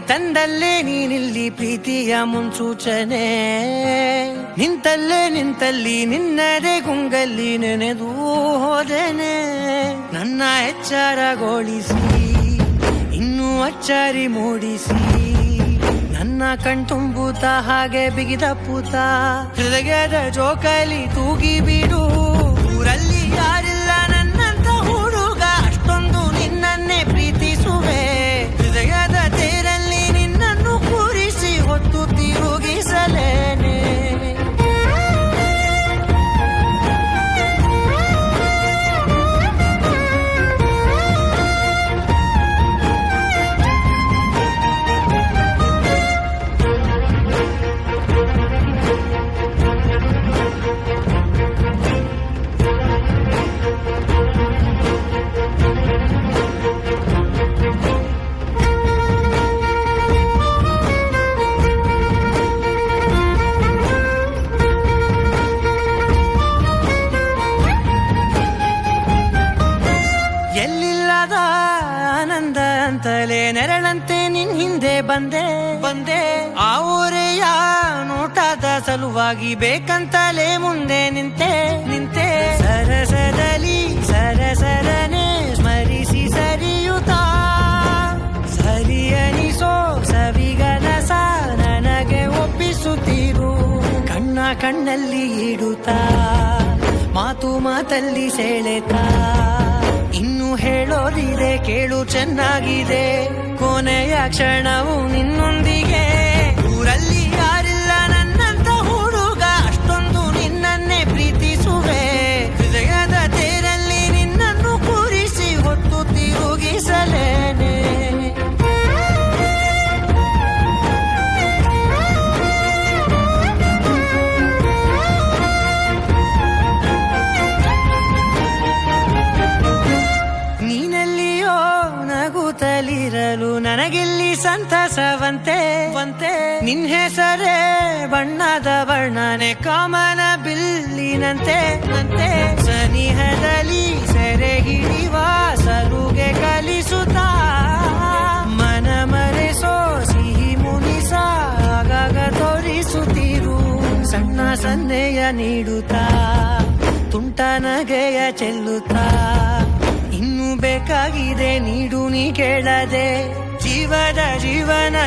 ತಂದಲ್ಲೇ ನೀನಿಲ್ಲಿ ಪ್ರೀತಿಯ ಮುನ್ಸೂಚನೆ, ನಿಂತಲ್ಲಿ ನಿನ್ನದೇ ಗುಂಗಲ್ಲಿ ನೆನೆದು ಹೋದೆನೆ. ನನ್ನ ಎಚ್ಚರಗೊಳಿಸಿ ಇನ್ನೂ ಅಚ್ಚರಿ ಮೂಡಿಸಿ, ನನ್ನ ಕಣ್ತುಂಬುತ್ತ ಹಾಗೆ ಬಿಗಿದ ಪೂತ, ಹೃದಯದ ಜೋಕಾಲಿ ತೂಗಿ ಬಿಡು. ಊರಲ್ಲಿ ಯಾರಿಲ್ಲ ನನ್ನಂತ ಹುಡುಗ, ಅಷ್ಟೊಂದು ನಿನ್ನನ್ನೇ ಪ್ರೀತಿಸುವೆ. ಹೃದಯದ ತೇರಲ್ಲಿ ನಿನ್ನನ್ನು ಕೂರಿಸಿ ಹೊತ್ತು ತಿರುಗಿಸಲೇನೆ. ಎಲ್ಲಿಲ್ಲದ ಆನಂದ ಅಂತಲೇ ನೆರಳಂತೆ ನಿನ್ ಹಿಂದೆ ಬಂದೆ. ಆ ಊರೆಯ ನೋಟದ ಸಲುವಾಗಿ ಬೇಕಂತಲೇ ಮುಂದೆ ನಿಂತೆ. ಸರಸದಲ್ಲಿ ಸರಸರನೆ ಸ್ಮರಿಸಿ ಸರಿಯುತ್ತಾ, ಸರಿಯನಿಸೋ ಸವಿಗನಸ ನನಗೆ ಒಪ್ಪಿಸುತ್ತೀರು. ಕಣ್ಣಲ್ಲಿ ಇಡುತ್ತಾ, ಮಾತಲ್ಲಿ ಸೆಳೆತಾ, ಇನ್ನು ಹೇಳೋದಿದೆ ಕೇಳು ಚೆನ್ನಾಗಿದೆ. ಕೊನೆಯ ಕ್ಷಣವು ನಿನ್ನೊಂದಿಗೆ. ಊರಲ್ಲಿ ಯಾರಿಲ್ಲ ನನ್ನಂತ ಹುಡುಗ, ಅಷ್ಟೊಂದು ನಿನ್ನನ್ನೇ ಪ್ರೀತಿಸುವೆ. ಹೃದಯದ ತೇರಲ್ಲಿ ನಿನ್ನನ್ನು ಕೂರಿಸಿ ಹೊತ್ತು ತಿರುಗಿಸಲೇನೆ. ನೀನೆಲ್ಲಿಯೋ ನಗುತ್ತಲಿರಲು ನನಗಿಲ್ಲಿ ಸಂತಸವಂತೆ. ನಿನ್ ಹೆಸರೇ ಬಣ್ಣದ ವರ್ಣನೆ ಕಾಮನ ಬಿಲ್ಲಿನಂತೆ. ಸನಿಹದಲ್ಲಿ ಸೆರೆ ಹಿಡಿಯುವ ಸಲುಗೆ ಕಲಿಸುತ್ತಾ, ಮನ ಮರೆಸೋ ಸಿಹಿ ಮುನಿಸ ಆಗಾಗ ತೋರಿಸುತ್ತಿರು. ಸಣ್ಣ ಸನ್ನೆಯ ನೀಡುತ್ತಾ, ತುಂಟ ನಗೆಯ ಚೆಲ್ಲುತ್ತಾ, ಇನ್ನು ಬೇಕಾಗಿದೆ ನೀಡು ನೀ ಕೇಳದೆ. ಜೀವನ